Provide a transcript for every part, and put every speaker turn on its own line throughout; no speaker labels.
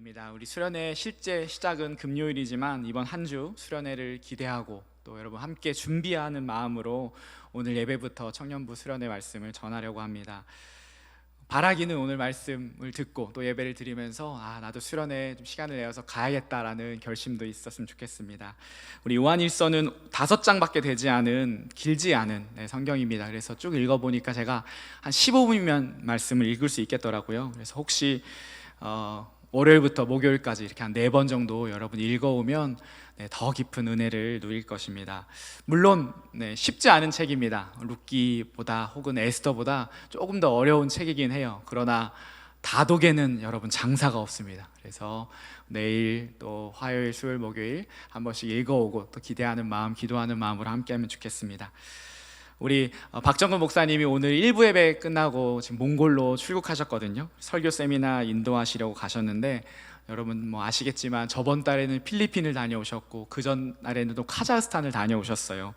입니다. 우리 수련회 실제 시작은 금요일이지만 이번 한 주 수련회를 기대하고 또 여러분 함께 준비하는 마음으로 오늘 예배부터 청년부 수련회 말씀을 전하려고 합니다. 바라기는 오늘 말씀을 듣고 또 예배를 드리면서 나도 수련회 좀 시간을 내어서 가야겠다라는 결심도 있었으면 좋겠습니다. 우리 요한일서는 5장밖에 되지 않은 길지 않은 성경입니다. 그래서 쭉 읽어보니까 제가 한 15분이면 말씀을 읽을 수 있겠더라고요. 그래서 혹시 월요일부터 목요일까지 이렇게 한 4번 정도 여러분 읽어오면 더 깊은 은혜를 누릴 것입니다. 물론 쉽지 않은 책입니다. 룻기보다 혹은 에스더보다 조금 더 어려운 책이긴 해요. 그러나 다독에는 여러분 장사가 없습니다. 그래서 내일 또 화요일, 수요일, 목요일 한 번씩 읽어오고 또 기대하는 마음, 기도하는 마음으로 함께하면 좋겠습니다. 우리 박정근 목사님이 오늘 1부 예배 끝나고 지금 몽골로 출국하셨거든요. 설교 세미나 인도하시려고 가셨는데 여러분 아시겠지만 저번 달에는 필리핀을 다녀오셨고 그 전날에는 또 카자흐스탄을 다녀오셨어요.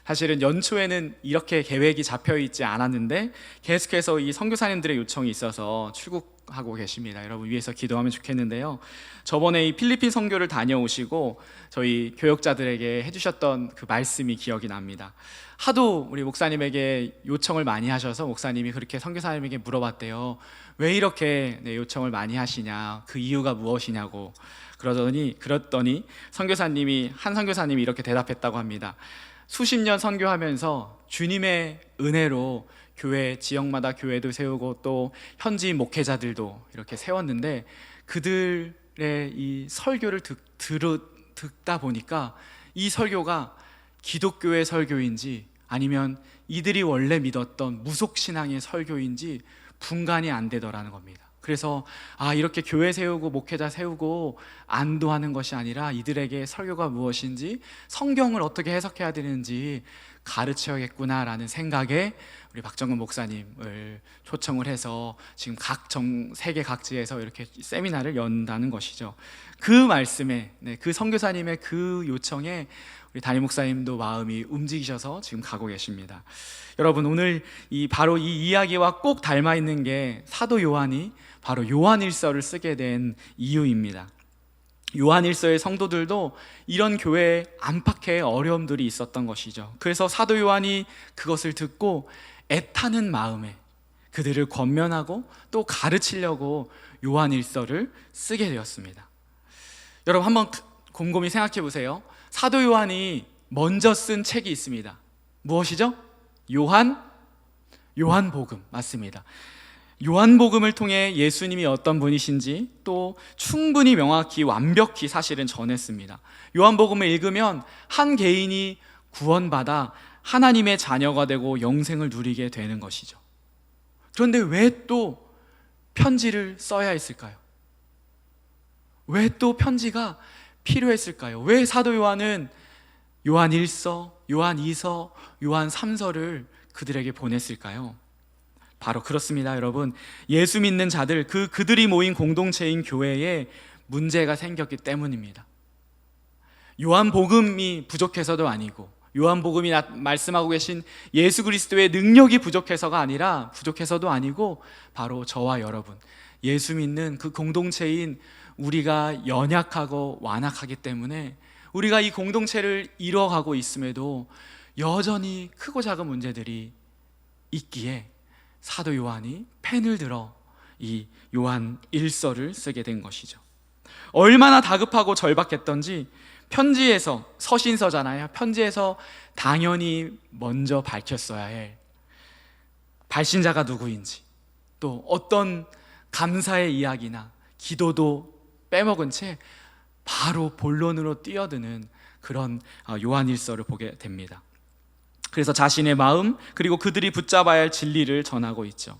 사실은 연초에는 이렇게 계획이 잡혀 있지 않았는데 계속해서 이 선교사님들의 요청이 있어서 출국하고 계십니다. 여러분 위해서 기도하면 좋겠는데요. 저번에 이 필리핀 선교를 다녀오시고 저희 교역자들에게 해주셨던 그 말씀이 기억이 납니다. 하도 우리 목사님에게 요청을 많이 하셔서 목사님이 그렇게 선교사님에게 물어봤대요. 왜 이렇게 요청을 많이 하시냐, 그 이유가 무엇이냐고. 그랬더니 한 선교사님이 이렇게 대답했다고 합니다. 수십 년 선교하면서 주님의 은혜로 교회, 지역마다 교회도 세우고 또 현지 목회자들도 이렇게 세웠는데 그들의 이 설교를 듣다 보니까 이 설교가 기독교의 설교인지 아니면 이들이 원래 믿었던 무속신앙의 설교인지 분간이 안 되더라는 겁니다. 그래서 이렇게 교회 세우고 목회자 세우고 안도하는 것이 아니라 이들에게 설교가 무엇인지 성경을 어떻게 해석해야 되는지 가르쳐야겠구나라는 생각에 우리 박정근 목사님을 초청을 해서 지금 세계 각지에서 이렇게 세미나를 연다는 것이죠. 그 말씀에 그 선교사님의 그 요청에 우리 담임 목사님도 마음이 움직이셔서 지금 가고 계십니다. 여러분 오늘 바로 이 이야기와 꼭 닮아 있는 게 사도 요한이 바로 요한일서를 쓰게 된 이유입니다. 요한일서의 성도들도 이런 교회에 안팎의 어려움들이 있었던 것이죠. 그래서 사도 요한이 그것을 듣고 애타는 마음에 그들을 권면하고 또 가르치려고 요한일서를 쓰게 되었습니다. 여러분 한번 곰곰이 생각해 보세요. 사도 요한이 먼저 쓴 책이 있습니다. 무엇이죠? 요한복음 맞습니다. 요한복음을 통해 예수님이 어떤 분이신지 또 충분히 명확히 완벽히 사실은 전했습니다. 요한복음을 읽으면 한 개인이 구원받아 하나님의 자녀가 되고 영생을 누리게 되는 것이죠. 그런데 왜 또 편지를 써야 했을까요? 왜 또 편지가 필요했을까요? 왜 사도 요한은 요한 1서, 요한 2서, 요한 3서를 그들에게 보냈을까요? 바로 그렇습니다, 여러분. 예수 믿는 자들, 그들이 모인 공동체인 교회에 문제가 생겼기 때문입니다. 요한복음이 부족해서도 아니고 요한복음이 말씀하고 계신 예수 그리스도의 능력이 부족해서도 아니고 바로 저와 여러분, 예수 믿는 그 공동체인 우리가 연약하고 완악하기 때문에 우리가 이 공동체를 이뤄가고 있음에도 여전히 크고 작은 문제들이 있기에 사도 요한이 펜을 들어 이 요한 1서를 쓰게 된 것이죠. 얼마나 다급하고 절박했던지 편지에서, 서신서잖아요. 편지에서 당연히 먼저 밝혔어야 할 발신자가 누구인지 또 어떤 감사의 이야기나 기도도 빼먹은 채 바로 본론으로 뛰어드는 그런 요한일서를 보게 됩니다. 그래서 자신의 마음 그리고 그들이 붙잡아야 할 진리를 전하고 있죠.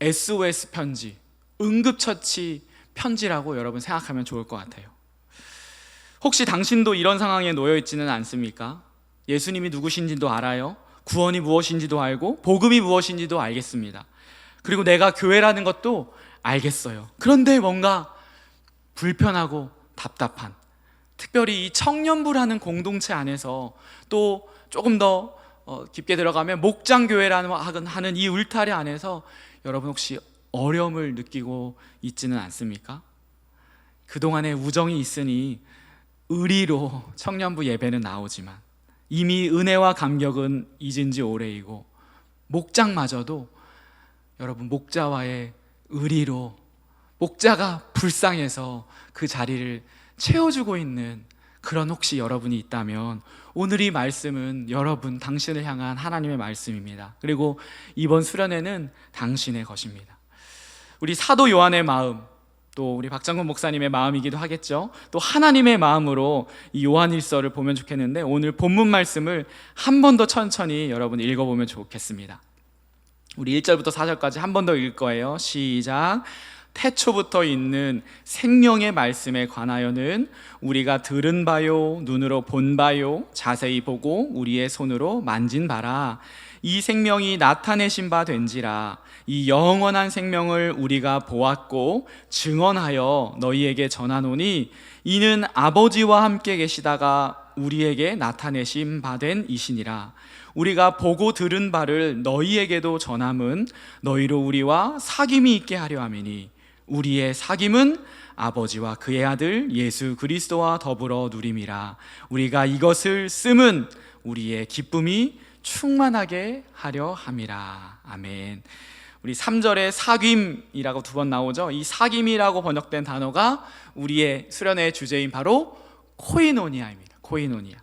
SOS 편지, 응급처치 편지라고 여러분 생각하면 좋을 것 같아요. 혹시 당신도 이런 상황에 놓여 있지는 않습니까? 예수님이 누구신지도 알아요. 구원이 무엇인지도 알고 복음이 무엇인지도 알겠습니다. 그리고 내가 교회라는 것도 알겠어요. 그런데 뭔가 불편하고 답답한, 특별히 이 청년부라는 공동체 안에서 또 조금 더 깊게 들어가면 목장교회라는 하는 이 울타리 안에서 여러분 혹시 어려움을 느끼고 있지는 않습니까? 그동안의 우정이 있으니 의리로 청년부 예배는 나오지만 이미 은혜와 감격은 잊은 지 오래이고, 목장마저도 여러분 목자와의 의리로 목자가 불쌍해서 그 자리를 채워주고 있는 그런 혹시 여러분이 있다면 오늘 이 말씀은 여러분, 당신을 향한 하나님의 말씀입니다. 그리고 이번 수련회는 당신의 것입니다. 우리 사도 요한의 마음, 또 우리 박장군 목사님의 마음이기도 하겠죠. 또 하나님의 마음으로 이 요한일서를 보면 좋겠는데, 오늘 본문 말씀을 한 번 더 천천히 여러분 읽어보면 좋겠습니다. 우리 1절부터 4절까지 한 번 더 읽을 거예요. 시작. 태초부터 있는 생명의 말씀에 관하여는 우리가 들은 바요, 눈으로 본 바요, 자세히 보고 우리의 손으로 만진 바라. 이 생명이 나타내신 바 된지라. 이 영원한 생명을 우리가 보았고 증언하여 너희에게 전하노니 이는 아버지와 함께 계시다가 우리에게 나타내신 바 된 이시니라. 우리가 보고 들은 바를 너희에게도 전함은 너희로 우리와 사귐이 있게 하려 함이니 우리의 사귐은 아버지와 그의 아들 예수 그리스도와 더불어 누림이라. 우리가 이것을 씀은 우리의 기쁨이 충만하게 하려 함이라. 아멘. 우리 3절에 사귐이라고 두 번 나오죠. 이 사귐이라고 번역된 단어가 우리의 수련회의 주제인 바로 코이노니아입니다. 코이노니아.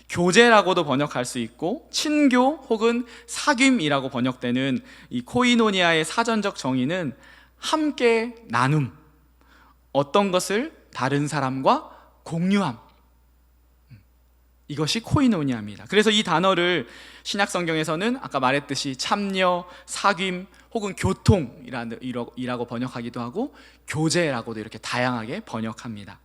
교제라고도 번역할 수 있고 친교 혹은 사귐이라고 번역되는 이 코이노니아의 사전적 정의는 함께 나눔, 어떤 것을 다른 사람과 공유함, 이것이 코이노니아입니다. 그래서 이 단어를 신약 성경에서는 아까 말했듯이 참여, 사귐 혹은 교통이라고 번역하기도 하고 교제라고도 이렇게 다양하게 번역합니다.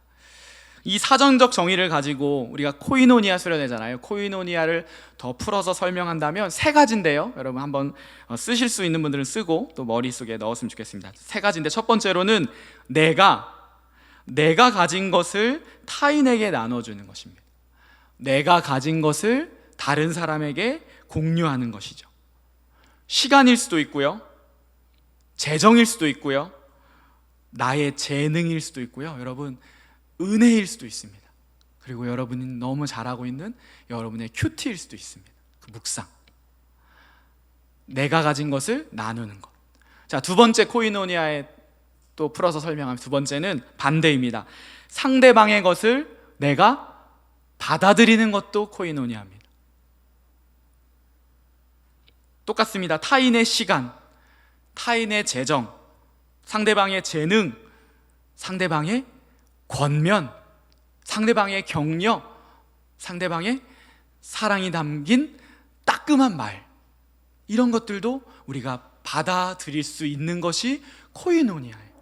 이 사전적 정의를 가지고 우리가 코이노니아 수련회잖아요. 코이노니아를 더 풀어서 설명한다면 세 가지인데요. 여러분 한번 쓰실 수 있는 분들은 쓰고 또 머릿속에 넣었으면 좋겠습니다. 세 가지인데, 첫 번째로는 내가 가진 것을 타인에게 나눠주는 것입니다. 내가 가진 것을 다른 사람에게 공유하는 것이죠. 시간일 수도 있고요, 재정일 수도 있고요, 나의 재능일 수도 있고요, 여러분 은혜일 수도 있습니다. 그리고 여러분이 너무 잘하고 있는 여러분의 큐티일 수도 있습니다. 그 묵상, 내가 가진 것을 나누는 것. 자, 두 번째 코이노니아에 또 풀어서 설명하면 두 번째는 반대입니다. 상대방의 것을 내가 받아들이는 것도 코이노니아입니다. 똑같습니다. 타인의 시간, 타인의 재정, 상대방의 재능, 상대방의 권면, 상대방의 격려, 상대방의 사랑이 담긴 따끔한 말, 이런 것들도 우리가 받아들일 수 있는 것이 코이노니아예요.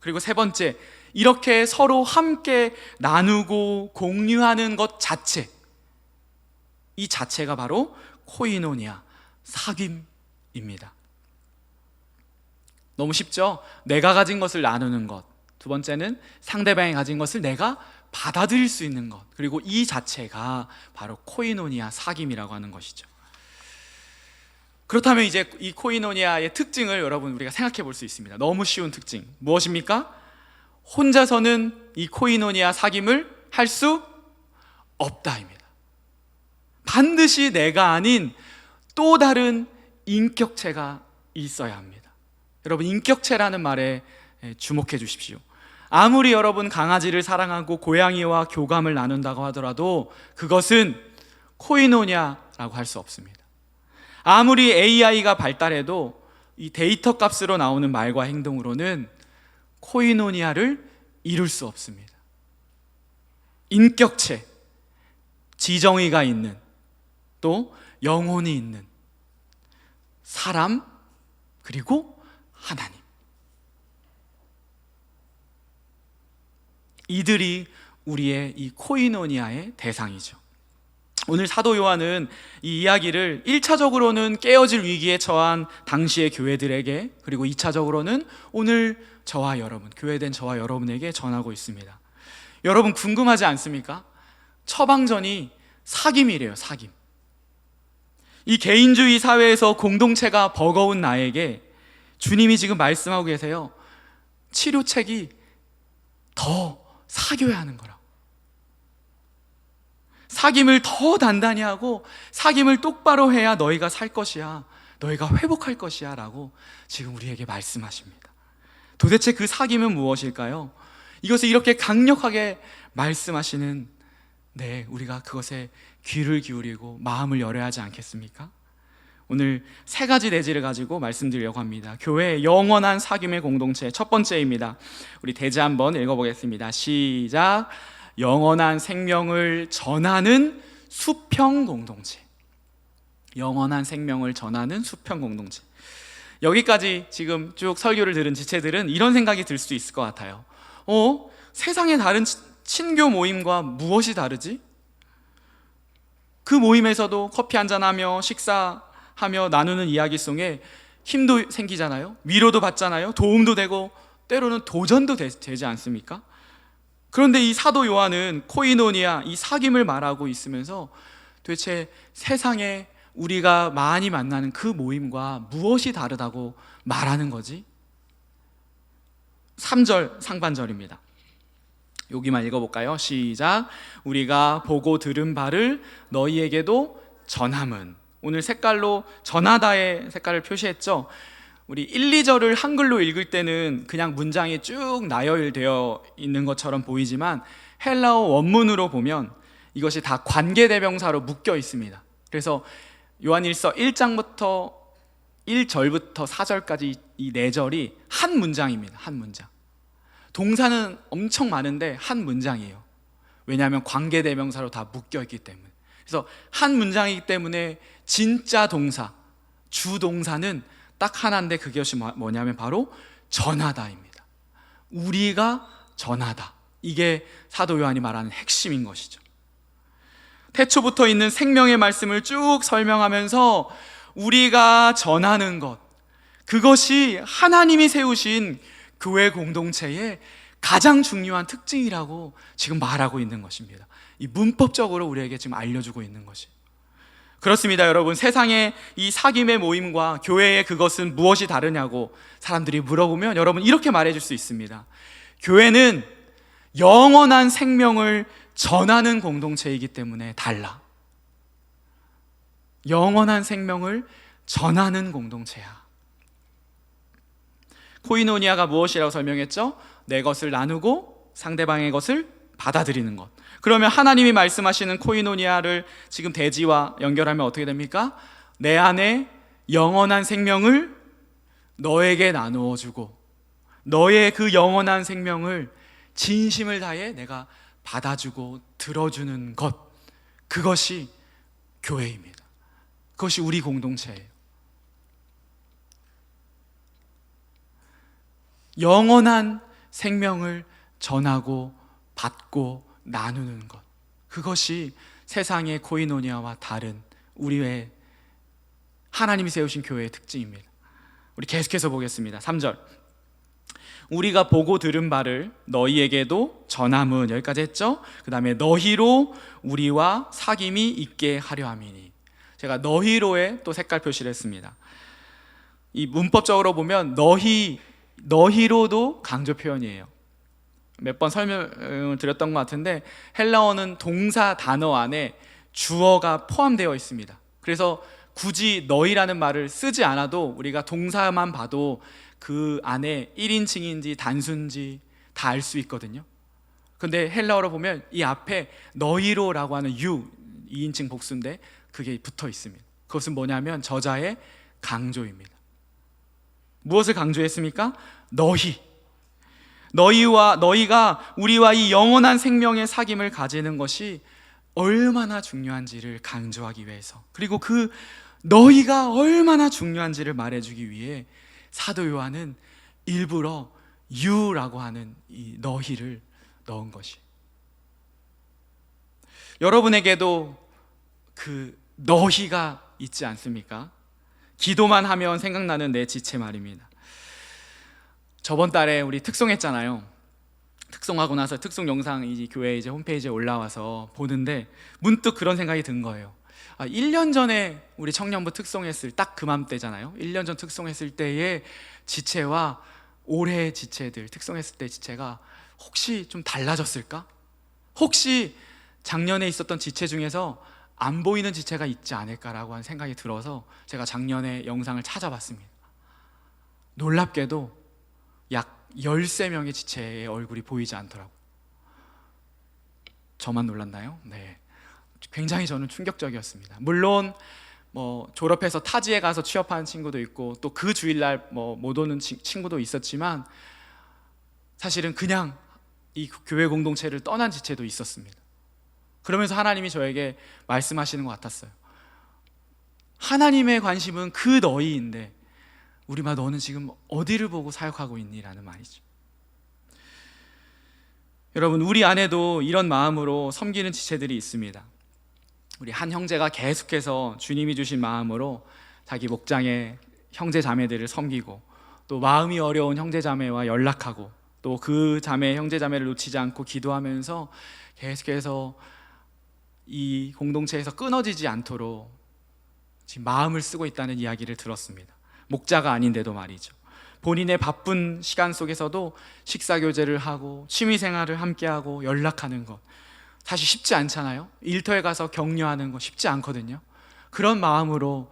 그리고 세 번째, 이렇게 서로 함께 나누고 공유하는 것 자체, 이 자체가 바로 코이노니아, 사귐입니다. 너무 쉽죠? 내가 가진 것을 나누는 것. 두 번째는 상대방이 가진 것을 내가 받아들일 수 있는 것. 그리고 이 자체가 바로 코이노니아, 사귐이라고 하는 것이죠. 그렇다면 이제 이 코이노니아의 특징을 여러분 우리가 생각해 볼 수 있습니다. 너무 쉬운 특징, 무엇입니까? 혼자서는 이 코이노니아, 사귐을 할 수 없다입니다. 반드시 내가 아닌 또 다른 인격체가 있어야 합니다. 여러분, 인격체라는 말에 주목해 주십시오. 아무리 여러분 강아지를 사랑하고 고양이와 교감을 나눈다고 하더라도 그것은 코이노니아라고 할 수 없습니다. 아무리 AI가 발달해도 이 데이터 값으로 나오는 말과 행동으로는 코이노니아를 이룰 수 없습니다. 인격체, 지정의가 있는, 또 영혼이 있는 사람, 그리고 하나님, 이들이 우리의 이 코이노니아의 대상이죠. 오늘 사도 요한은 이 이야기를 1차적으로는 깨어질 위기에 처한 당시의 교회들에게, 그리고 2차적으로는 오늘 저와 여러분, 교회된 저와 여러분에게 전하고 있습니다. 여러분 궁금하지 않습니까? 처방전이 사귐이래요. 사귐. 이 개인주의 사회에서 공동체가 버거운 나에게 주님이 지금 말씀하고 계세요. 치료책이 더 사귀어야 하는 거라고. 사귐을 더 단단히 하고 사귐을 똑바로 해야 너희가 살 것이야, 너희가 회복할 것이야 라고 지금 우리에게 말씀하십니다. 도대체 그 사귐은 무엇일까요? 이것을 이렇게 강력하게 말씀하시는 우리가 그것에 귀를 기울이고 마음을 열어야 하지 않겠습니까? 오늘 세 가지 내지를 가지고 말씀드리려고 합니다. 교회의 영원한 사귐의 공동체, 첫 번째입니다. 우리 대지 한번 읽어보겠습니다. 시작. 영원한 생명을 전하는 수평 공동체. 영원한 생명을 전하는 수평 공동체. 여기까지 지금 쭉 설교를 들은 지체들은 이런 생각이 들 수 있을 것 같아요. 세상의 다른 친교 모임과 무엇이 다르지? 그 모임에서도 커피 한잔하며 식사하며 나누는 이야기 속에 힘도 생기잖아요. 위로도 받잖아요. 도움도 되고 때로는 도전도 되지 않습니까? 그런데 이 사도 요한은 코이노니아, 이 사귐을 말하고 있으면서 도대체 세상에 우리가 많이 만나는 그 모임과 무엇이 다르다고 말하는 거지? 3절 상반절입니다. 여기만 읽어볼까요? 시작. 우리가 보고 들은 바를 너희에게도 전함은. 오늘 색깔로 전하다의 색깔을 표시했죠. 우리 1, 2절을 한글로 읽을 때는 그냥 문장이 쭉 나열되어 있는 것처럼 보이지만 헬라어 원문으로 보면 이것이 다 관계대명사로 묶여 있습니다. 그래서 요한일서 1장부터 1절부터 4절까지 이 4절이 한 문장입니다. 한 문장. 동사는 엄청 많은데 한 문장이에요. 왜냐하면 관계대명사로 다 묶여 있기 때문에. 그래서 한 문장이기 때문에 진짜 동사, 주동사는 딱 하나인데 그것이 뭐냐면 바로 전하다입니다. 우리가 전하다. 이게 사도 요한이 말하는 핵심인 것이죠. 태초부터 있는 생명의 말씀을 쭉 설명하면서 우리가 전하는 것, 그것이 하나님이 세우신 교회 공동체의 가장 중요한 특징이라고 지금 말하고 있는 것입니다. 이 문법적으로 우리에게 지금 알려주고 있는 것이. 그렇습니다, 여러분. 세상의 이 사귐의 모임과 교회의 그것은 무엇이 다르냐고 사람들이 물어보면 여러분 이렇게 말해줄 수 있습니다. 교회는 영원한 생명을 전하는 공동체이기 때문에 달라. 영원한 생명을 전하는 공동체야. 코이노니아가 무엇이라고 설명했죠? 내 것을 나누고 상대방의 것을 받아들이는 것. 그러면 하나님이 말씀하시는 코이노니아를 지금 대지와 연결하면 어떻게 됩니까? 내 안에 영원한 생명을 너에게 나누어 주고 너의 그 영원한 생명을 진심을 다해 내가 받아주고 들어주는 것, 그것이 교회입니다. 그것이 우리 공동체예요. 영원한 생명을 전하고 받고 나누는 것, 그것이 세상의 코이노니아와 다른 우리의 하나님이 세우신 교회의 특징입니다. 우리 계속해서 보겠습니다. 3절. 우리가 보고 들은 바를 너희에게도 전함은, 여기까지 했죠? 그 다음에 너희로 우리와 사귐이 있게 하려 함이니. 제가 너희로의 또 색깔 표시를 했습니다. 이 문법적으로 보면 너희로도 강조 표현이에요. 몇 번 설명을 드렸던 것 같은데 헬라어는 동사 단어 안에 주어가 포함되어 있습니다. 그래서 굳이 너희라는 말을 쓰지 않아도 우리가 동사만 봐도 그 안에 1인칭인지 단수인지 다 알 수 있거든요. 근데 헬라어로 보면 이 앞에 너희로라고 하는 you, 2인칭 복수인데 그게 붙어 있습니다. 그것은 뭐냐면 저자의 강조입니다. 무엇을 강조했습니까? 너희가 우리와 이 영원한 생명의 사귐을 가지는 것이 얼마나 중요한지를 강조하기 위해서, 그리고 그 너희가 얼마나 중요한지를 말해주기 위해 사도 요한은 일부러 you라고 하는 이 너희를 넣은 것이. 여러분에게도 그 너희가 있지 않습니까? 기도만 하면 생각나는 내 지체 말입니다. 저번 달에 우리 특송했잖아요. 특송하고 나서 특송 영상이 교회 이제 홈페이지에 올라와서 보는데 문득 그런 생각이 든 거예요. 1년 전에 우리 청년부 특송했을 딱 그맘때잖아요. 1년 전 특송했을 때의 지체와 올해 지체들, 특송했을 때 지체가 혹시 좀 달라졌을까? 혹시 작년에 있었던 지체 중에서 안 보이는 지체가 있지 않을까라고 하는 생각이 들어서 제가 작년에 영상을 찾아봤습니다. 놀랍게도 약 13명의 지체의 얼굴이 보이지 않더라고요. 저만 놀랐나요? 네. 굉장히 저는 충격적이었습니다. 물론 졸업해서 타지에 가서 취업하는 친구도 있고 또 그 주일날 못 오는 친구도 있었지만 사실은 그냥 이 교회 공동체를 떠난 지체도 있었습니다. 그러면서 하나님이 저에게 말씀하시는 것 같았어요. 하나님의 관심은 그 너희인데 우리마 너는 지금 어디를 보고 사역하고 있니? 라는 말이죠. 여러분, 우리 안에도 이런 마음으로 섬기는 지체들이 있습니다. 우리 한 형제가 계속해서 주님이 주신 마음으로 자기 목장의 형제 자매들을 섬기고 또 마음이 어려운 형제 자매와 연락하고 또 그 자매 형제 자매를 놓치지 않고 기도하면서 계속해서 이 공동체에서 끊어지지 않도록 지금 마음을 쓰고 있다는 이야기를 들었습니다. 목자가 아닌데도 말이죠. 본인의 바쁜 시간 속에서도 식사 교제를 하고 취미 생활을 함께하고 연락하는 것 사실 쉽지 않잖아요. 일터에 가서 격려하는 거 쉽지 않거든요. 그런 마음으로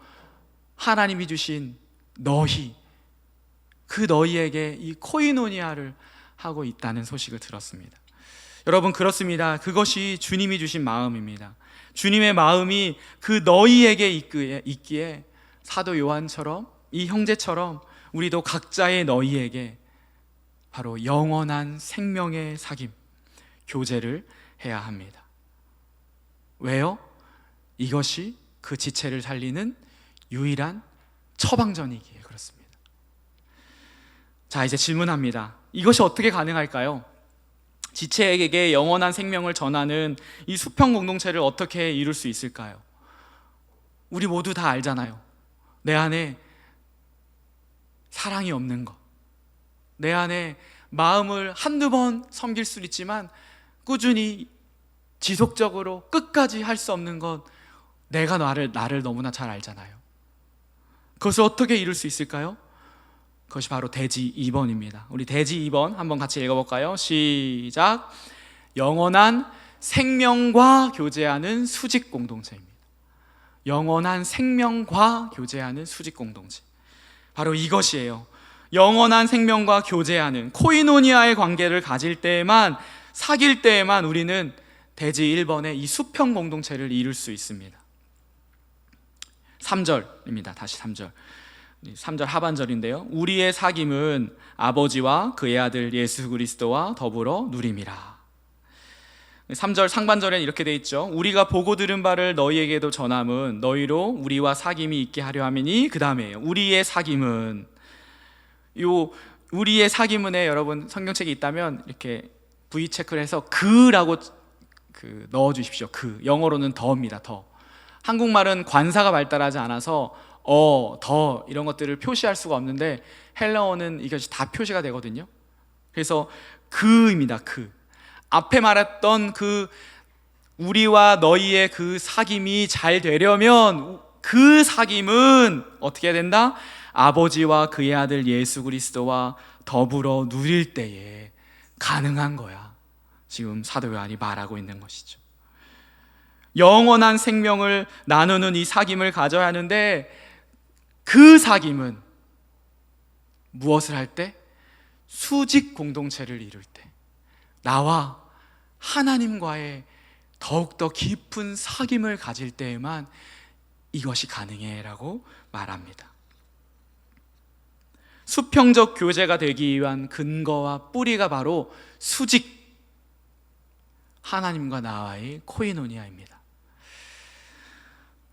하나님이 주신 너희, 그 너희에게 이 코이노니아를 하고 있다는 소식을 들었습니다. 여러분, 그렇습니다. 그것이 주님이 주신 마음입니다. 주님의 마음이 그 너희에게 있기에 사도 요한처럼 이 형제처럼 우리도 각자의 너희에게 바로 영원한 생명의 사귐, 교제를 해야 합니다. 왜요? 이것이 그 지체를 살리는 유일한 처방전이기에 그렇습니다. 자, 이제 질문합니다. 이것이 어떻게 가능할까요? 지체에게 영원한 생명을 전하는 이 수평 공동체를 어떻게 이룰 수 있을까요? 우리 모두 다 알잖아요. 내 안에 사랑이 없는 것, 내 안에 마음을 한두 번 섬길 수 있지만 꾸준히 지속적으로 끝까지 할 수 없는 것, 내가 나를 너무나 잘 알잖아요. 그것을 어떻게 이룰 수 있을까요? 그것이 바로 대지 2번입니다. 우리 대지 2번 한번 같이 읽어볼까요? 시작. 영원한 생명과 교제하는 수직 공동체입니다. 영원한 생명과 교제하는 수직 공동체, 바로 이것이에요. 영원한 생명과 교제하는 코이노니아의 관계를 가질 때에만, 사귈 때에만 우리는 대지 1번의 이 수평 공동체를 이룰 수 있습니다. 3절입니다. 다시 3절. 3절 하반절인데요. 우리의 사귐은 아버지와 그의 아들 예수 그리스도와 더불어 누림이라. 3절 상반절에는 이렇게 돼 있죠. 우리가 보고 들은 바를 너희에게도 전함은 너희로 우리와 사귐이 있게 하려 함이니. 그 다음에 우리의 사귐은, 요 우리의 사귐은에 여러분 성경책이 있다면 이렇게 V 체크를 해서 그라고 넣어 주십시오. 영어로는 더입니다. 더. 한국말은 관사가 발달하지 않아서 더 이런 것들을 표시할 수가 없는데 헬라어는 이것이 다 표시가 되거든요. 그래서 그입니다. 앞에 말했던 그 우리와 너희의 그 사귐이 잘 되려면 그 사귐은 어떻게 해야 된다? 아버지와 그의 아들 예수 그리스도와 더불어 누릴 때에 가능한 거야. 지금 사도 요한이 말하고 있는 것이죠. 영원한 생명을 나누는 이 사귐을 가져야 하는데, 그 사귐은 무엇을 할 때? 수직 공동체를 이룰 때, 나와 하나님과의 더욱더 깊은 사귐을 가질 때에만 이것이 가능해 라고 말합니다. 수평적 교제가 되기 위한 근거와 뿌리가 바로 수직, 하나님과 나와의 코이노니아입니다.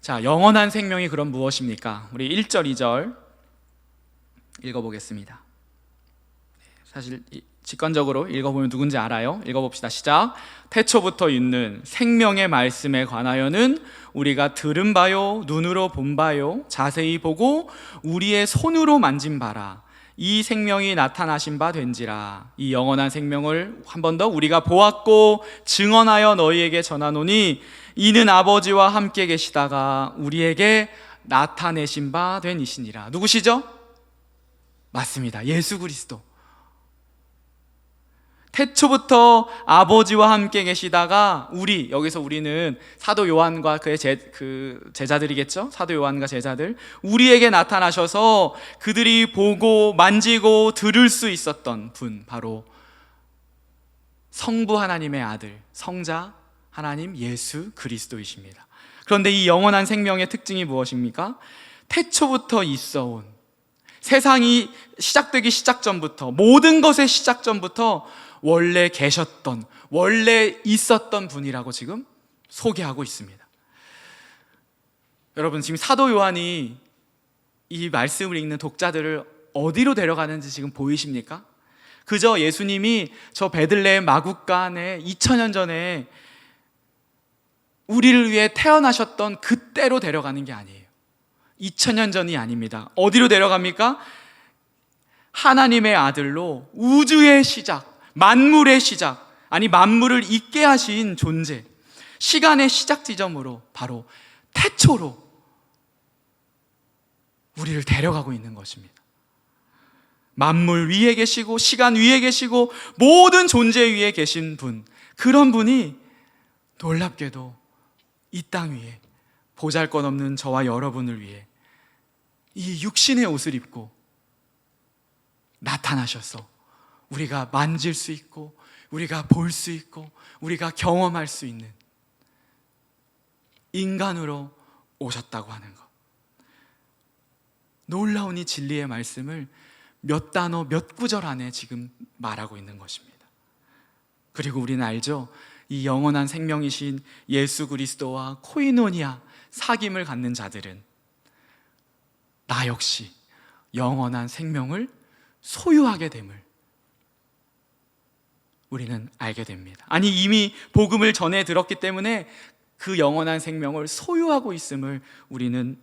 자, 영원한 생명이 그럼 무엇입니까? 우리 1절, 2절 읽어보겠습니다. 사실 직관적으로 읽어보면 누군지 알아요. 읽어봅시다. 시작. 태초부터 있는 생명의 말씀에 관하여는 우리가 들은 바요, 눈으로 본 바요, 자세히 보고 우리의 손으로 만진 바라. 이 생명이 나타나신 바 된지라. 이 영원한 생명을 한 번 더 우리가 보았고 증언하여 너희에게 전하노니 이는 아버지와 함께 계시다가 우리에게 나타내신 바 된 이시니라. 누구시죠? 맞습니다. 예수 그리스도. 태초부터 아버지와 함께 계시다가 여기서 우리는 사도 요한과 그의 제자들이겠죠? 사도 요한과 제자들, 우리에게 나타나셔서 그들이 보고 만지고 들을 수 있었던 분, 바로 성부 하나님의 아들, 성자 하나님 예수 그리스도이십니다. 그런데 이 영원한 생명의 특징이 무엇입니까? 태초부터 있어온, 세상이 시작되기 시작전부터, 모든 것의 시작전부터 원래 계셨던, 원래 있었던 분이라고 지금 소개하고 있습니다. 여러분, 지금 사도 요한이 이 말씀을 읽는 독자들을 어디로 데려가는지 지금 보이십니까? 그저 예수님이 저 베들레헴 마구간에 2000년 전에 우리를 위해 태어나셨던 그때로 데려가는 게 아니에요. 2000년 전이 아닙니다. 어디로 데려갑니까? 하나님의 아들로 우주의 시작, 만물의 시작, 아니 만물을 있게 하신 존재, 시간의 시작 지점으로, 바로 태초로 우리를 데려가고 있는 것입니다. 만물 위에 계시고 시간 위에 계시고 모든 존재 위에 계신 분, 그런 분이 놀랍게도 이 땅 위에 보잘것없는 저와 여러분을 위해 이 육신의 옷을 입고 나타나셔서 우리가 만질 수 있고, 우리가 볼 수 있고, 우리가 경험할 수 있는 인간으로 오셨다고 하는 것. 놀라운 이 진리의 말씀을 몇 단어, 몇 구절 안에 지금 말하고 있는 것입니다. 그리고 우리는 알죠? 이 영원한 생명이신 예수 그리스도와 코이노니아, 사귐을 갖는 자들은 나 역시 영원한 생명을 소유하게 됨을 우리는 알게 됩니다. 아니, 이미 복음을 전해 들었기 때문에 그 영원한 생명을 소유하고 있음을 우리는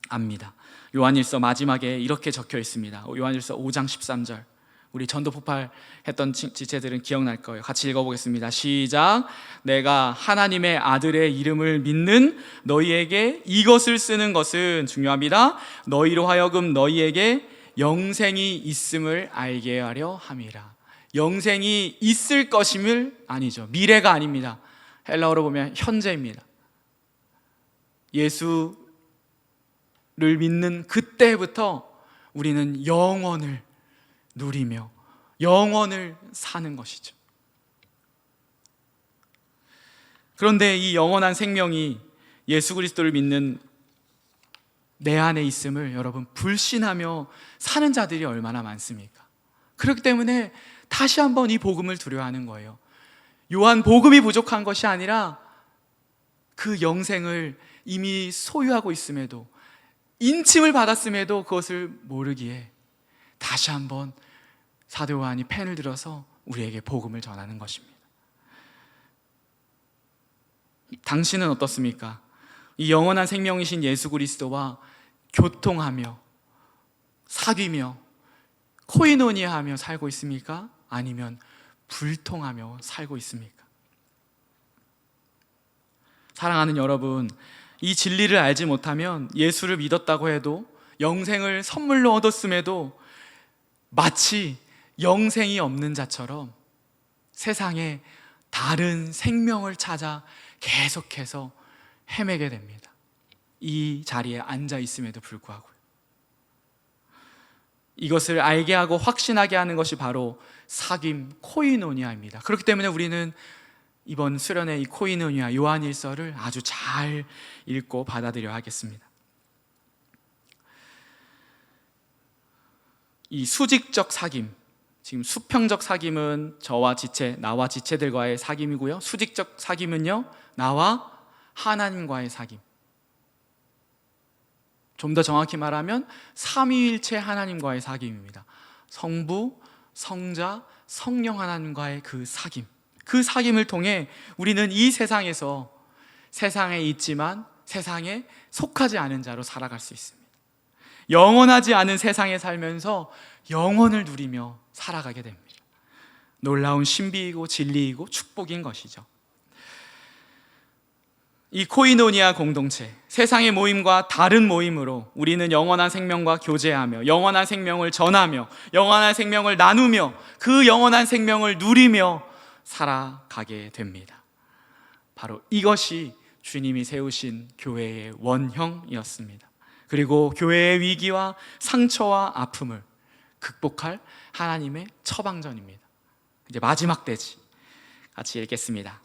압니다. 요한일서 마지막에 이렇게 적혀 있습니다. 요한일서 5장 13절. 우리 전도 폭발했던 지체들은 기억날 거예요. 같이 읽어보겠습니다. 시작. 내가 하나님의 아들의 이름을 믿는 너희에게 이것을 쓰는 것은, 중요합니다, 너희로 하여금 너희에게 영생이 있음을 알게 하려 함이라. 영생이 있을 것임을, 아니죠, 미래가 아닙니다. 헬라어로 보면 현재입니다. 예수를 믿는 그때부터 우리는 영원을 누리며 영원을 사는 것이죠. 그런데 이 영원한 생명이 예수 그리스도를 믿는 내 안에 있음을 여러분 불신하며 사는 자들이 얼마나 많습니까? 그렇기 때문에 다시 한번 이 복음을 두려워하는 거예요. 요한 복음이 부족한 것이 아니라 그 영생을 이미 소유하고 있음에도, 인침을 받았음에도 그것을 모르기에 다시 한번 사도 요한이 펜을 들어서 우리에게 복음을 전하는 것입니다. 당신은 어떻습니까? 이 영원한 생명이신 예수 그리스도와 교통하며 사귀며 코이노니아하며 살고 있습니까? 아니면 불통하며 살고 있습니까? 사랑하는 여러분, 이 진리를 알지 못하면 예수를 믿었다고 해도, 영생을 선물로 얻었음에도 마치 영생이 없는 자처럼 세상에 다른 생명을 찾아 계속해서 헤매게 됩니다. 이 자리에 앉아 있음에도 불구하고요. 이것을 알게 하고 확신하게 하는 것이 바로 사귐, 코이노니아입니다. 그렇기 때문에 우리는 이번 수련회 이 코이노니아 요한일서를 아주 잘 읽고 받아들여야 하겠습니다. 이 수직적 사귐, 지금 수평적 사귐은 저와 지체, 나와 지체들과의 사귐이고요, 수직적 사귐은요, 나와 하나님과의 사귐. 좀 더 정확히 말하면 삼위일체 하나님과의 사귐입니다. 성부, 성자, 성령 하나님과의 그 사귐, 그 사귐을 통해 우리는 이 세상에서 세상에 있지만 세상에 속하지 않은 자로 살아갈 수 있습니다. 영원하지 않은 세상에 살면서 영원을 누리며 살아가게 됩니다. 놀라운 신비이고 진리이고 축복인 것이죠. 이 코이노니아 공동체, 세상의 모임과 다른 모임으로 우리는 영원한 생명과 교제하며 영원한 생명을 전하며 영원한 생명을 나누며 그 영원한 생명을 누리며 살아가게 됩니다. 바로 이것이 주님이 세우신 교회의 원형이었습니다. 그리고 교회의 위기와 상처와 아픔을 극복할 하나님의 처방전입니다. 이제 마지막 대지 같이 읽겠습니다.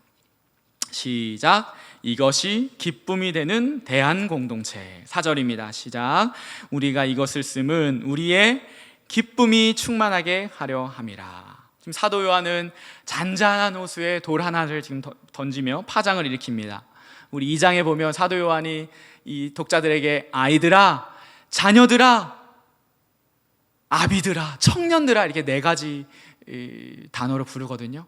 시작. 이것이 기쁨이 되는 대한공동체. 4절입니다. 시작. 우리가 이것을 쓰면 우리의 기쁨이 충만하게 하려 함이라. 지금 사도 요한은 잔잔한 호수에 돌 하나를 지금 던지며 파장을 일으킵니다. 우리 2장에 보면 사도 요한이 이 독자들에게 아이들아, 자녀들아, 아비들아, 청년들아 이렇게 4가지 단어로 부르거든요.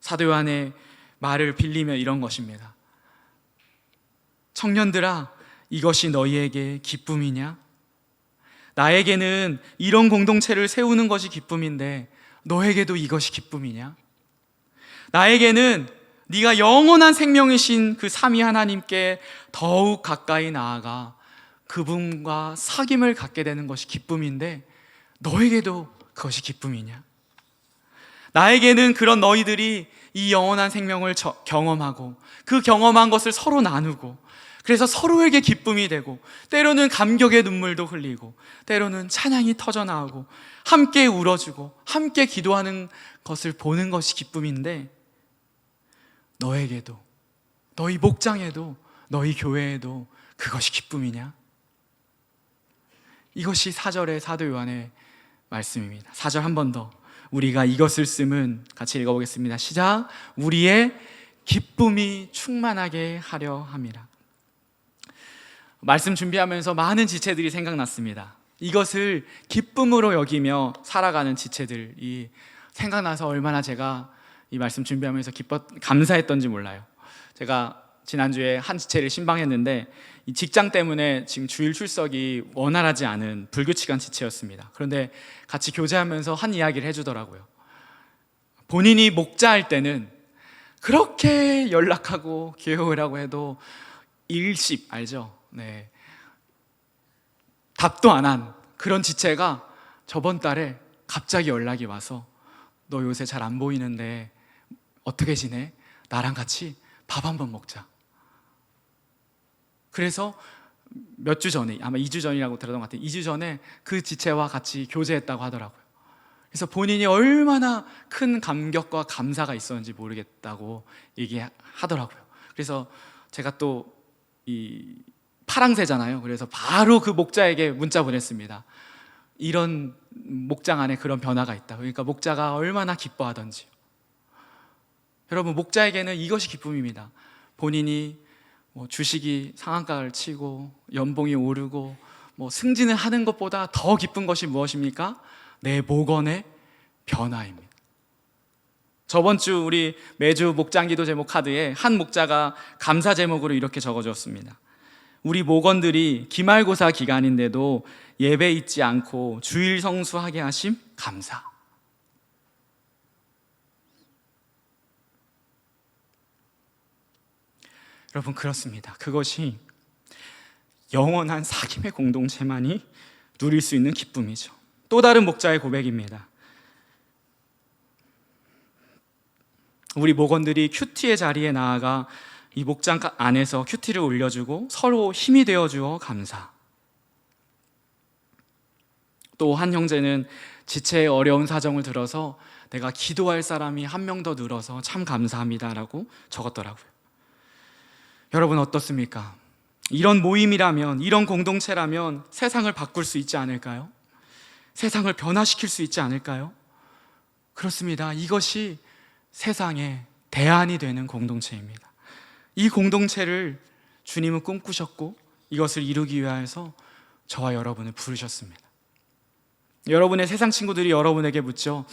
사도 요한의 말을 빌리며 이런 것입니다. 청년들아, 이것이 너희에게 기쁨이냐? 나에게는 이런 공동체를 세우는 것이 기쁨인데 너에게도 이것이 기쁨이냐? 나에게는 네가 영원한 생명이신 그 삼위 하나님께 더욱 가까이 나아가 그분과 사귐을 갖게 되는 것이 기쁨인데 너에게도 그것이 기쁨이냐? 나에게는 그런 너희들이 이 영원한 생명을 경험하고 그 경험한 것을 서로 나누고 그래서 서로에게 기쁨이 되고 때로는 감격의 눈물도 흘리고 때로는 찬양이 터져나오고 함께 울어주고 함께 기도하는 것을 보는 것이 기쁨인데 너에게도, 너희 목장에도, 너희 교회에도 그것이 기쁨이냐? 이것이 4절의 사도 요한의 말씀입니다. 4절 한 번 더. 우리가 이것을 쓰면 같이 읽어보겠습니다. 시작. 우리의 기쁨이 충만하게 하려 함이라. 말씀 준비하면서 많은 지체들이 생각났습니다. 이것을 기쁨으로 여기며 살아가는 지체들이 생각나서 얼마나 제가 이 말씀 준비하면서 감사했던지 몰라요. 제가 지난주에 한 지체를 신방했는데 이 직장 때문에 지금 주일 출석이 원활하지 않은 불규칙한 지체였습니다. 그런데 같이 교제하면서 한 이야기를 해주더라고요. 본인이 목자할 때는 그렇게 연락하고 교회라고 해도 일십 알죠? 네. 답도 안 한 그런 지체가 저번 달에 갑자기 연락이 와서 너 요새 잘 안 보이는데 어떻게 지내? 나랑 같이 밥 한번 먹자. 그래서 몇 주 전에, 아마 2주 전이라고 들었던 것 같아요. 2주 전에 그 지체와 같이 교제했다고 하더라고요. 그래서 본인이 얼마나 큰 감격과 감사가 있었는지 모르겠다고 얘기하더라고요. 그래서 제가 또 이 파랑새잖아요. 그래서 바로 그 목자에게 문자 보냈습니다. 이런 목장 안에 그런 변화가 있다. 그러니까 목자가 얼마나 기뻐하던지. 여러분, 목자에게는 이것이 기쁨입니다. 본인이 주식이 상한가를 치고 연봉이 오르고 승진을 하는 것보다 더 기쁜 것이 무엇입니까? 내 목원의 변화입니다. 저번 주 우리 매주 목장기도 제목 카드에 한 목자가 감사 제목으로 이렇게 적어줬습니다. 우리 목원들이 기말고사 기간인데도 예배 잊지 않고 주일 성수하게 하심 감사. 여러분, 그렇습니다. 그것이 영원한 사귐의 공동체만이 누릴 수 있는 기쁨이죠. 또 다른 목자의 고백입니다. 우리 목원들이 큐티의 자리에 나아가 이 목장 안에서 큐티를 올려주고 서로 힘이 되어주어 감사. 또 한 형제는 지체의 어려운 사정을 들어서 내가 기도할 사람이 한 명 더 늘어서 참 감사합니다라고 적었더라고요. 여러분, 어떻습니까? 이런 모임이라면, 이런 공동체라면 세상을 바꿀 수 있지 않을까요? 세상을 변화시킬 수 있지 않을까요? 그렇습니다. 이것이 세상의 대안이 되는 공동체입니다. 이 공동체를 주님은 꿈꾸셨고 이것을 이루기 위해서 저와 여러분을 부르셨습니다. 여러분의 세상 친구들이 여러분에게 묻죠.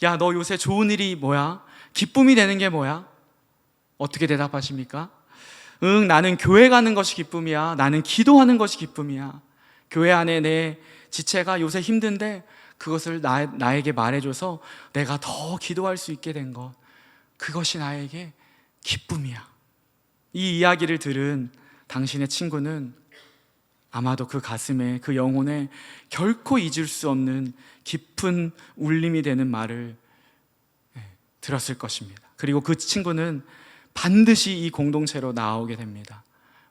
야, 너 요새 좋은 일이 뭐야? 기쁨이 되는 게 뭐야? 어떻게 대답하십니까? 응, 나는 교회 가는 것이 기쁨이야. 나는 기도하는 것이 기쁨이야. 교회 안에 내 지체가 요새 힘든데 그것을 나에게 말해줘서 내가 더 기도할 수 있게 된 것, 그것이 나에게 기쁨이야. 이 이야기를 들은 당신의 친구는 아마도 그 가슴에, 그 영혼에 결코 잊을 수 없는 깊은 울림이 되는 말을 들었을 것입니다. 그리고 그 친구는 반드시 이 공동체로 나오게 됩니다.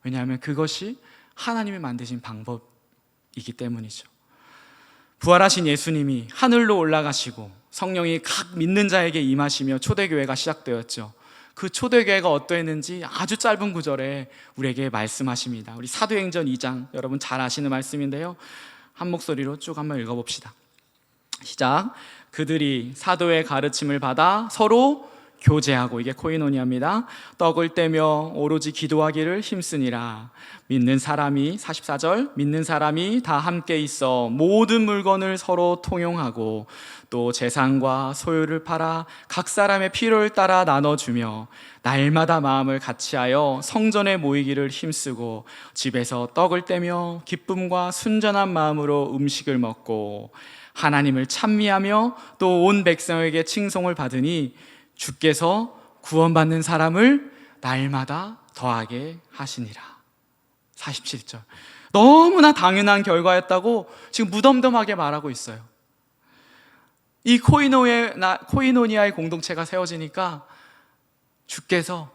왜냐하면 그것이 하나님이 만드신 방법이기 때문이죠. 부활하신 예수님이 하늘로 올라가시고 성령이 각 믿는 자에게 임하시며 초대교회가 시작되었죠. 그 초대교회가 어떠했는지 아주 짧은 구절에 우리에게 말씀하십니다. 우리 사도행전 2장, 여러분 잘 아시는 말씀인데요, 한 목소리로 쭉 한번 읽어봅시다. 시작. 그들이 사도의 가르침을 받아 서로 교제하고, 이게 코이노니아입니다. 떡을 떼며 오로지 기도하기를 힘쓰니라. 믿는 사람이, 44절, 믿는 사람이 다 함께 있어 모든 물건을 서로 통용하고 또 재산과 소유를 팔아 각 사람의 필요를 따라 나눠주며 날마다 마음을 같이하여 성전에 모이기를 힘쓰고 집에서 떡을 떼며 기쁨과 순전한 마음으로 음식을 먹고 하나님을 찬미하며 또 온 백성에게 칭송을 받으니 주께서 구원받는 사람을 날마다 더하게 하시니라. 47절. 너무나 당연한 결과였다고 지금 무덤덤하게 말하고 있어요. 이 코이노니아의 공동체가 세워지니까 주께서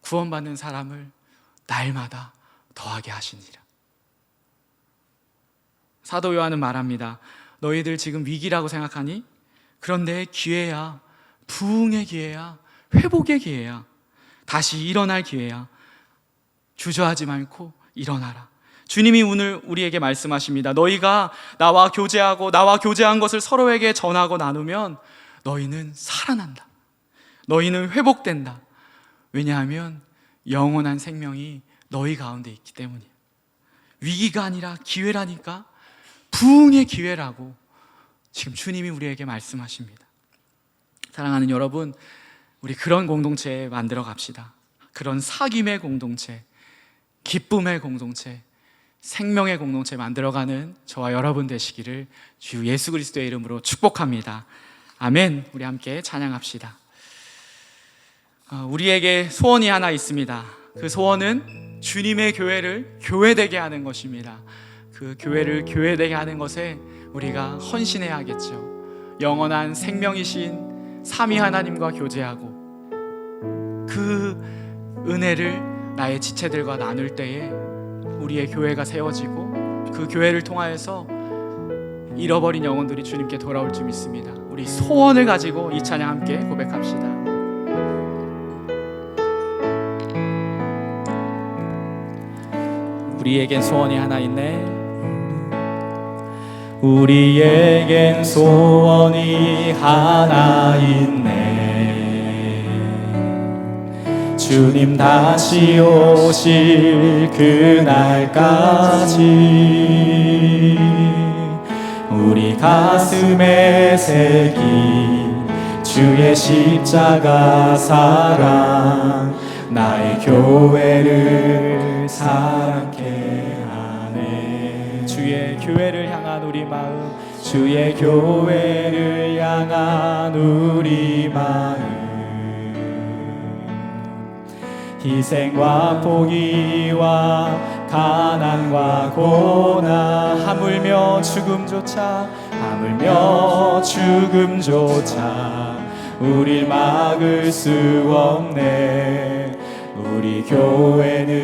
구원받는 사람을 날마다 더하게 하시니라. 사도 요한은 말합니다. 너희들 지금 위기라고 생각하니? 그런데 기회야. 부흥의 기회야. 회복의 기회야. 다시 일어날 기회야. 주저하지 말고 일어나라. 주님이 오늘 우리에게 말씀하십니다. 너희가 나와 교제하고 나와 교제한 것을 서로에게 전하고 나누면 너희는 살아난다. 너희는 회복된다. 왜냐하면 영원한 생명이 너희 가운데 있기 때문이에요. 위기가 아니라 기회라니까. 부흥의 기회라고 지금 주님이 우리에게 말씀하십니다. 사랑하는 여러분, 우리 그런 공동체 만들어 갑시다. 그런 사귐의 공동체, 기쁨의 공동체, 생명의 공동체 만들어가는 저와 여러분 되시기를 주 예수 그리스도의 이름으로 축복합니다. 아멘. 우리 함께 찬양합시다. 우리에게 소원이 하나 있습니다. 그 소원은 주님의 교회를 교회되게 하는 것입니다. 그 교회를 교회되게 하는 것에 우리가 헌신해야겠죠. 영원한 생명이신 삼위 하나님과 교제하고 그 은혜를 나의 지체들과 나눌 때에 우리의 교회가 세워지고 그 교회를 통하여서 잃어버린 영혼들이 주님께 돌아올 줄 믿습니다. 우리 소원을 가지고 이 찬양 함께 고백합시다. 우리에겐 소원이 하나 있네. 우리에겐 소원이 하나 있네. 주님 다시 오실 그날까지 우리 가슴에 새긴 주의 십자가 사랑 나의 교회를 사랑케 하네. 주의 교회를 향한 우리 마음, 주의 교회를 향한 우리 마음, 희생과 포기와 가난과 고난, 하물며 죽음조차 우릴 막을 수 없네. 우리 교회는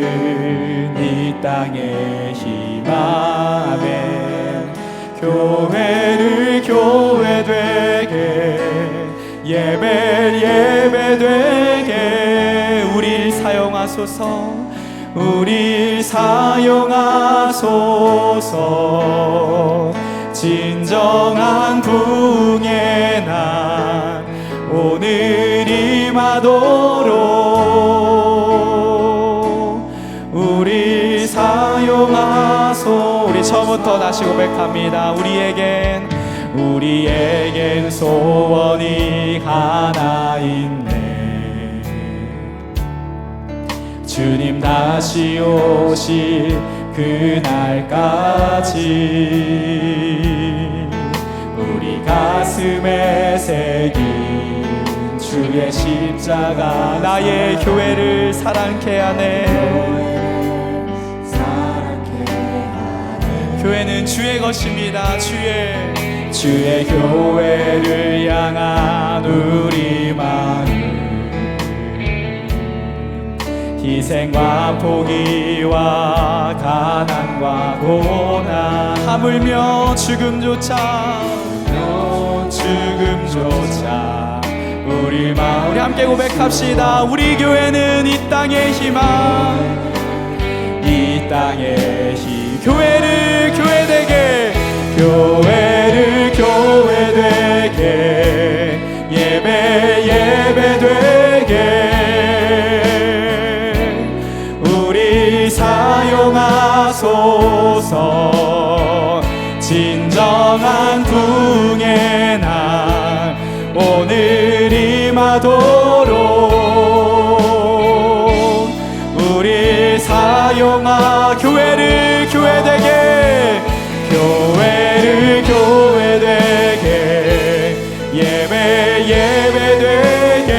이 땅의 희망에 교회를 교회되게 예배되게 우릴 사용하소서. 진정한 부흥의 날 오늘 임하도록 우리 사용하소. 우리 처음부터 다시 고백합니다. 우리에겐 소원이 하나 있네. 주님 다시 오실 그날까지 우리 가슴에 새긴 주의 십자가 나의 교회를 사랑케 하네. 교회는 주의 것입니다. 주의 교회를 향한 우리 마음, 희생과 포기와 가난과 고난, 하물며 죽음조차 우리 마음, 우리 함께 고백합시다. 우리 교회는 이 땅의 희망, 이 땅의 힘. 교회를 교회되게, 교회를 교회되게, 예배 예배되게 우리 사용하소서. 진정한 부흥의 날 오늘 임하도록 우리 사용하 교회를 교회되게, 교회를 교회되게, 예배 예배되게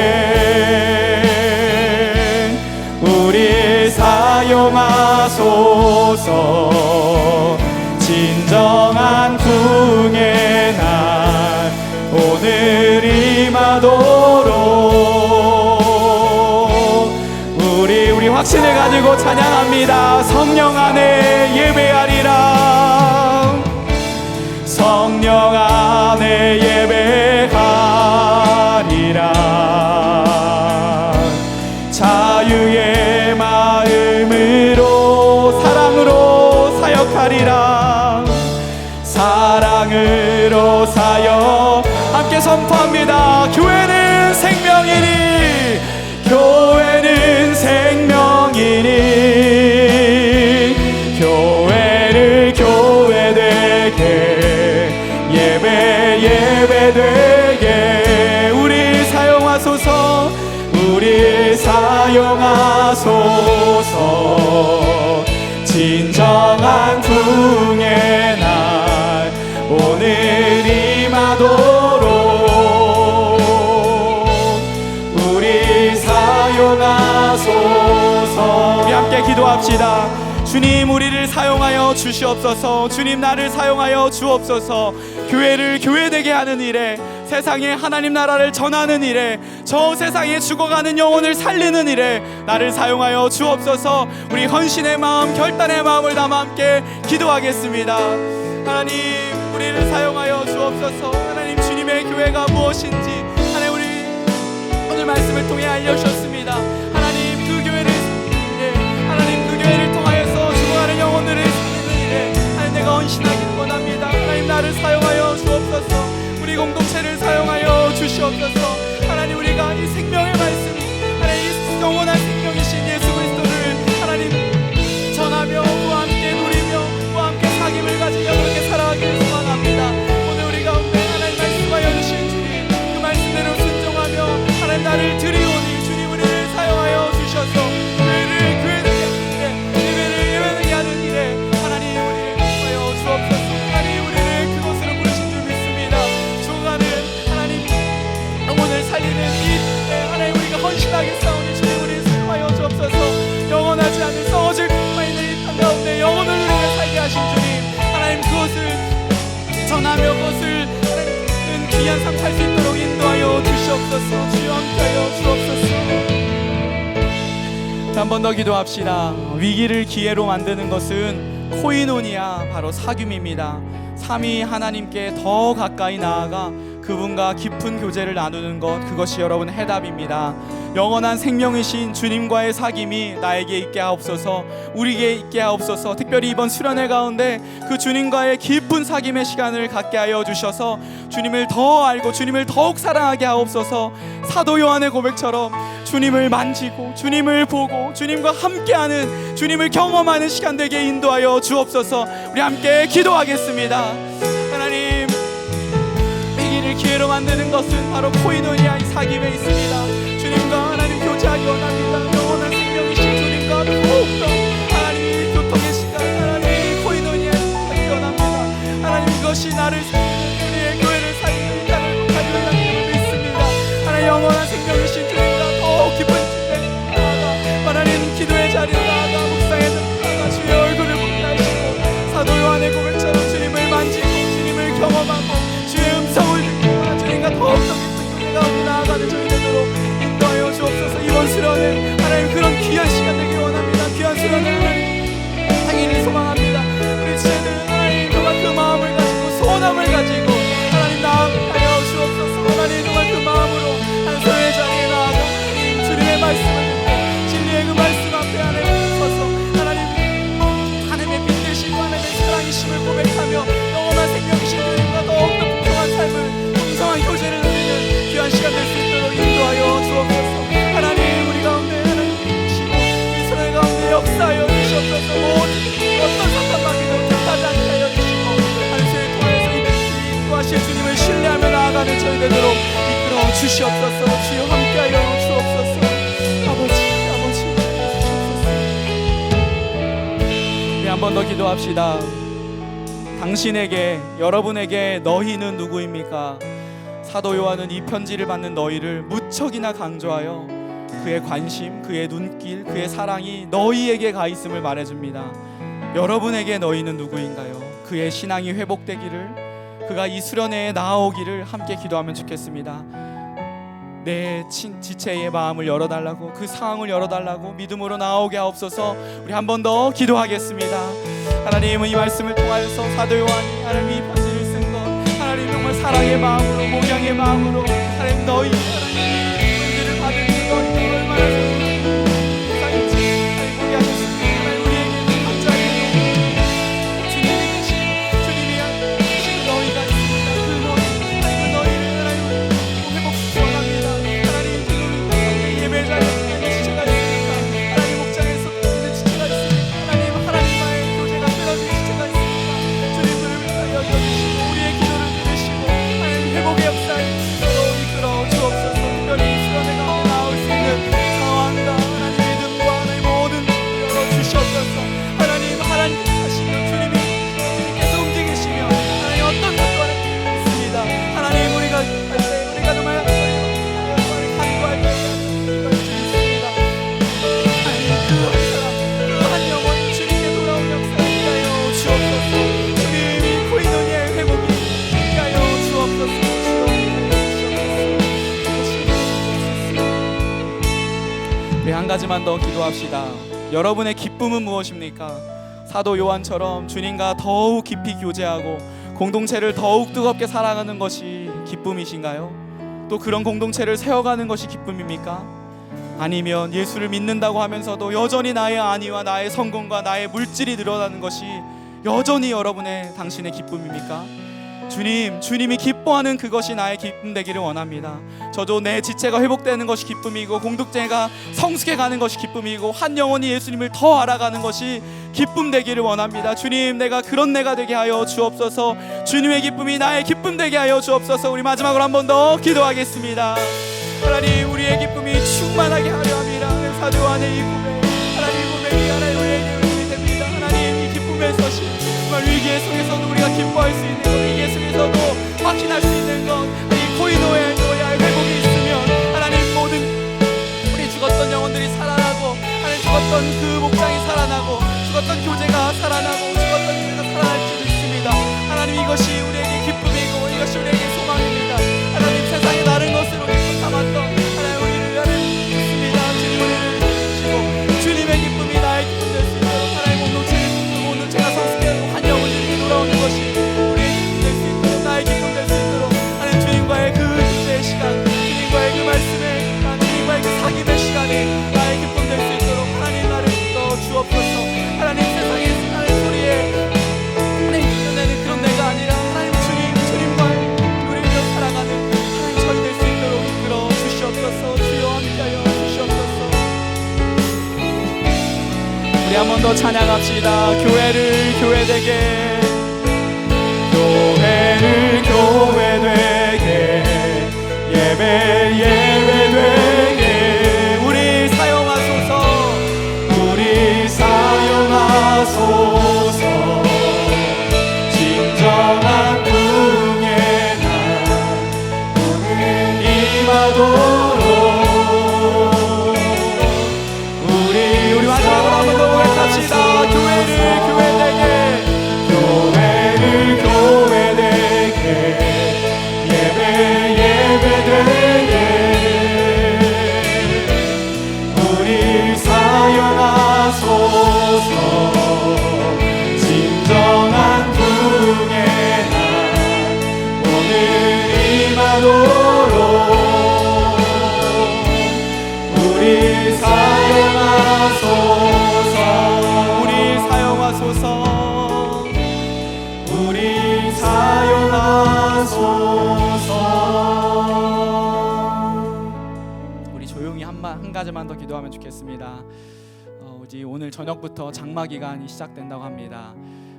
우리 사용하소서. 진정한 부흥의 날 오늘 임하도록 우리 확신을 가지고 찬양합니다. 성령 안에 예배하리라, 성령 안에 예배하리라, 자유의 마음으로 사랑으로 사역하리라, 사랑으로 사역. 함께 선포합니다. 교회는 생명이니, 교회는 생명이니, 교회를 교회되게, 예배 예배되게 우리 사용하소서. 우리 사용하소서. 진정한 부흥의 날 오늘 임하도록 우리 사용하소서. 우리 함께 기도합시다. 주님, 우리를 사용하여 주시옵소서. 주님, 나를 사용하여 주옵소서. 교회를 교회되게 하는 일에, 세상에 하나님 나라를 전하는 일에, 저 세상에 죽어가는 영혼을 살리는 일에 나를 사용하여 주옵소서. 우리 헌신의 마음, 결단의 마음을 담아 함께 기도하겠습니다. 하나님, 우리를 사용하여 주옵소서. 하나님, 주님의 교회가 무엇인지 하나님 우리 오늘 말씀을 통해 알려주셨습니다. 하나님, 그 교회를 하나님 그 교회를 통하여서 죽어가는 영혼들을 살리는 일에 하나님 내가 헌신하기를 원합니다. 하나님, 나를 사용하여 주옵소서. 우리 공동체를 사용하여 주시옵소서. 하나님, 우리가 이 생명의 말씀, 하나님 이 영원한 생명이신 예수 그리스도를 하나님 전하며 그와 함께 누리며 그와 함께 사귐을 가지며 그렇게 살아가기를 소망합니다. 오늘 우리 가운데 하나님 말씀하여 주신 주님, 그 말씀대로 순종하며 하나님 나를 드리오니 주님, 우리를 사용하여 주셔서 교회를 교회되게 예배를 예배되게 하는 일에 하나님 우리를 하여 주옵소서. 하나님, 우리를 그곳으로 부르신 줄 믿습니다. 죽어가는 하나님 영혼을 살리는 이 하나님 우리가 헌신하게 싸우니 주님, 우리를 사용하여 주옵소서. 영원하지 않은 썩어질 것만 있는 이 땅 가운데 영혼을 우리가 살게 하신 주님, 하나님 그것을 전하며 그것을 귀한 삶 살 수 있도록 인도하여 주시옵소서. 주여 함께하여 주옵소서. 한 번 더 기도합시다. 위기를 기회로 만드는 것은 코이노니아, 바로 사귐입니다. 삼위 하나님께 더 가까이 나아가 그분과 깊은 교제를 나누는 것, 그것이 여러분 해답입니다. 영원한 생명이신 주님과의 사귐이 나에게 있게 하옵소서. 우리에게 있게 하옵소서. 특별히 이번 수련회 가운데 그 주님과의 깊은 사귐의 시간을 갖게 하여 주셔서 주님을 더 알고 주님을 더욱 사랑하게 하옵소서. 사도 요한의 고백처럼 주님을 만지고 주님을 보고 주님과 함께하는, 주님을 경험하는 시간 되게 인도하여 주옵소서. 우리 함께 기도하겠습니다. 하나님, 위기를 기회로 만드는 것은 바로 코이노니아 이 사귐에 있습니다. 주님과 하나님 교제하기 원합니다. 영원한 생명이신 주님과 더욱더 하나님 교통의 시간, 하나님 코이노니아 하기 원합니다. 하나님, 이것이 나를 살리는, 우리의 교회를 살리는 땅을 가지고 있는 줄 믿습니다. 하나님, 영원한 생명
나아가는 저희 되도록 인도하여 주옵소서. 이번 수련회 하나님 그런 귀한 시간 되길 원합니다. 귀한 수련회 하나님 당연히 소망합니다. 우리 지체들 하나님 정말 그 마음을 가지고 소원함을 가지고 하나님 나아가여 주옵소서. 하나님 정말 그 마음으로 한 소외 자리에 나아가 하나님 주님의 말씀을 듣고 진리의 그 말씀 앞에 하나님 서서 하나님 하나님의 빛 되시고 하나님의 사랑이심을 고백하며 영원한 생명이신 주님과 더욱더 풍성한 삶을 풍성한 교제를 누리는 귀한 시간 될 수 있도록 인도하여 주옵소서. 하나님 우리 가운데 하나님 계시고 이 수련회 가운데 역사하여 주시옵소서. 모든 어떤 사탄마귀도 뜻하지 않게 하여 주시고 하나님 저희 통해서 인도하실 주님을 신뢰하며 나아가는 저희 되도록 이끌어 주시옵소서. 주여 함께하여 주옵소서. 아버지 주시옵소서. 우리 한 번 더 기도합시다. 당신에게 여러분에게 너희는 누구입니까? 사도 요한은 이 편지를 받는 너희를 무척이나 강조하여 그의 관심, 그의 눈길, 그의 사랑이 너희에게 가 있음을 말해줍니다. 여러분에게 너희는 누구인가요? 그의 신앙이 회복되기를, 그가 이 수련회에 나아오기를 함께 기도하면 좋겠습니다. 내 지체의 마음을 열어달라고, 그 상황을 열어달라고 믿음으로 나아오게 하옵소서. 우리 한 번 더 기도하겠습니다. 하나님은 이 말씀을 통하여서 사도 요한이 하나님 이 편지를 쓴 것 하나님 정말 사랑의 마음으로, 목양의 마음으로 하나님 너희 하나님 편지를 받은 너희 얼마나 세상인지 하나님 보게 하셨습니다. 하나님 우리에게 각자의 주님이 계신 주님이 하신 너희가 있습니다. 그 너희 하나님 그 너희를 하나님 회복시켜 원합니다. 하나님 그 예배 자리에 지체가 있습니까? 하나님 목장에서 있는 지체가 있습니까? 하나님 하나님과의 교제가 끊어진 지체가 있습니까? 주님을 위하여 여기시고 우리의 기도를 들으시고 하나님 회복의 역사에 이끌어 주옵소서. 특별히 수련회 가운데 나올 수 있는 상황과 하나님 믿음과 하나님 모든 열어 주시옵소서. 하나님 하시며 주님께서 움직이시며 하나님 어떤 것도 있습니다. 하나님 우리가 할 때 우리가 정말 간구할 때 있습니다. 하나님 그 한 사람 그 한 영혼 주님께 돌아온 역사를 위하여 주옵소서. 주님이 코이노니아의 회복이 위하여 주옵소서. 우리 한 가지만 더 기도합시다. 여러분의 기쁨은 무엇입니까? 사도 요한처럼 주님과 더욱 깊이 교제하고 공동체를 더욱 뜨겁게 사랑하는 것이 기쁨이신가요? 또 그런 공동체를 세워가는 것이 기쁨입니까? 아니면 예수를 믿는다고 하면서도 여전히 나의 안위와 나의 성공과 나의 물질이 늘어나는 것이 여전히 당신의 기쁨입니까? 주님이 기뻐하는 그것이 나의 기쁨 되기를 원합니다. 저도 내 지체가 회복되는 것이 기쁨이고 공동체가 성숙해 가는 것이 기쁨이고 한 영혼이 예수님을 더 알아가는 것이 기쁨 되기를 원합니다. 주님, 내가 그런 내가 되게 하여 주옵소서. 주님의 기쁨이 나의 기쁨 되게 하여 주옵소서. 우리 마지막으로 한 번 더 기도하겠습니다. 하나님, 우리의 기쁨이 충만하게 하려 합니다. 사도 요한의 이 고백, 하나님 고백이 하나님 우리에게 은총이 됩니다. 하나님, 이 기쁨의 소식, 정말 위기의 속에서도 우리가 기뻐할 수 있는 것, 위기의 속에서도 확신할 수 있는 것, 이 코이노의 회복이 있으면 하나님 모든 우리 죽었던 영혼들이 살아나고 하나님 죽었던 그 목장이 살아나고 죽었던 교제가 살아나고 죽었던 교회가 살아날 줄 믿습니다. 하나님, 이것이 우리에게 기쁨이고 이것이 우리에게 소망입니다. 하나님, 세상의 다른 것으로 기쁨 삼았던 하나님 우리를 하나님 믿습니다. 주님 우리를 주시고 주님의 기쁨이 나의 기쁨 될 수 있도록 하나님 공동체가 성숙해지고 한 영혼이 돌아오는 것이 우리의 기쁨 될 수 있도록 나의 기쁨 될 수 있도록 하나님 주님과의 그 교제의 시간, 주님과의 그 말씀에 주님과의 그 사귐의 시간에 나의 기쁨 될 수 있도록 하나님 나를 불러 주옵소서. 하나님, 세상의 하나님 소리에 하나님 이겨내는 그런 내가 아니라 하나님 주님과 우리를 살아가는 하나님 저희 될 수 있도록 이끌어 주시옵소서. 주여 함께하여 주시옵소서. 우리 한 번 더 찬양합시다. 교회를 교회되게, 교회를 교회되게, 예배 예배되게 우리 사용하소서. 우리 사용하소서. 진정한 궁의 날 오늘 임하도록 우리 마지막으로 한 번 더 고백합시다. 교회를 교회되게, 교회를 교회되게, 예배 예배되게 한 가지만 더 기도하면 좋겠습니다. 우리 오늘 저녁부터 장마 기간이 시작된다고 합니다.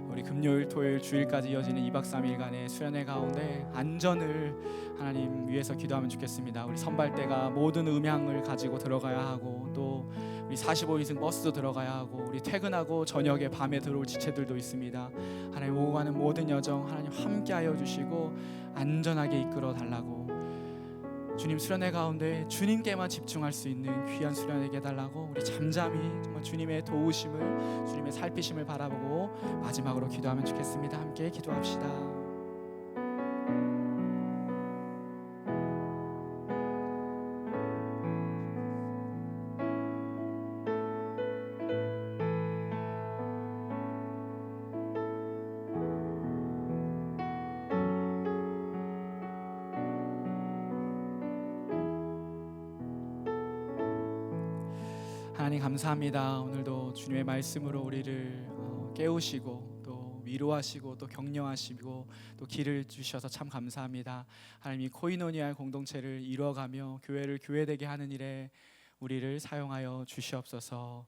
우리 금요일, 토요일, 주일까지 이어지는 2박 3일간의 수련회 가운데 안전을 하나님 위해서 기도하면 좋겠습니다. 우리 선발대가 모든 음향을 가지고 들어가야 하고, 또 우리 45인승 버스도 들어가야 하고, 우리 퇴근하고 저녁에 밤에 들어올 지체들도 있습니다. 하나님 오고 가는 모든 여정 하나님 함께하여 주시고 안전하게 이끌어 달라고, 주님 수련회 가운데 주님께만 집중할 수 있는 귀한 수련회게 해달라고, 우리 잠잠히 정말 주님의 도우심을, 주님의 살피심을 바라보고 마지막으로 기도하면 좋겠습니다. 함께 기도합시다. 하나님 감사합니다. 오늘도 주님의 말씀으로 우리를 깨우시고 또 위로하시고 또 격려하시고 또 길을 주셔서 참 감사합니다. 하나님 이 코이노니아의 공동체를 이루어가며 교회를 교회되게 하는 일에 우리를 사용하여 주시옵소서.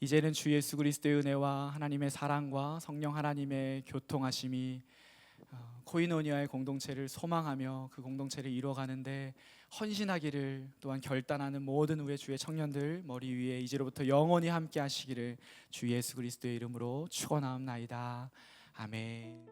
이제는 주 예수 그리스도의 은혜와 하나님의 사랑과 성령 하나님의 교통하심이 코이노니아의 공동체를 소망하며 그 공동체를 이루어가는데 헌신하기를, 또한 결단하는 모든 우리 주의 청년들 머리 위에 이제로부터 영원히 함께 하시기를 주 예수 그리스도의 이름으로 축원하옵나이다. 아멘.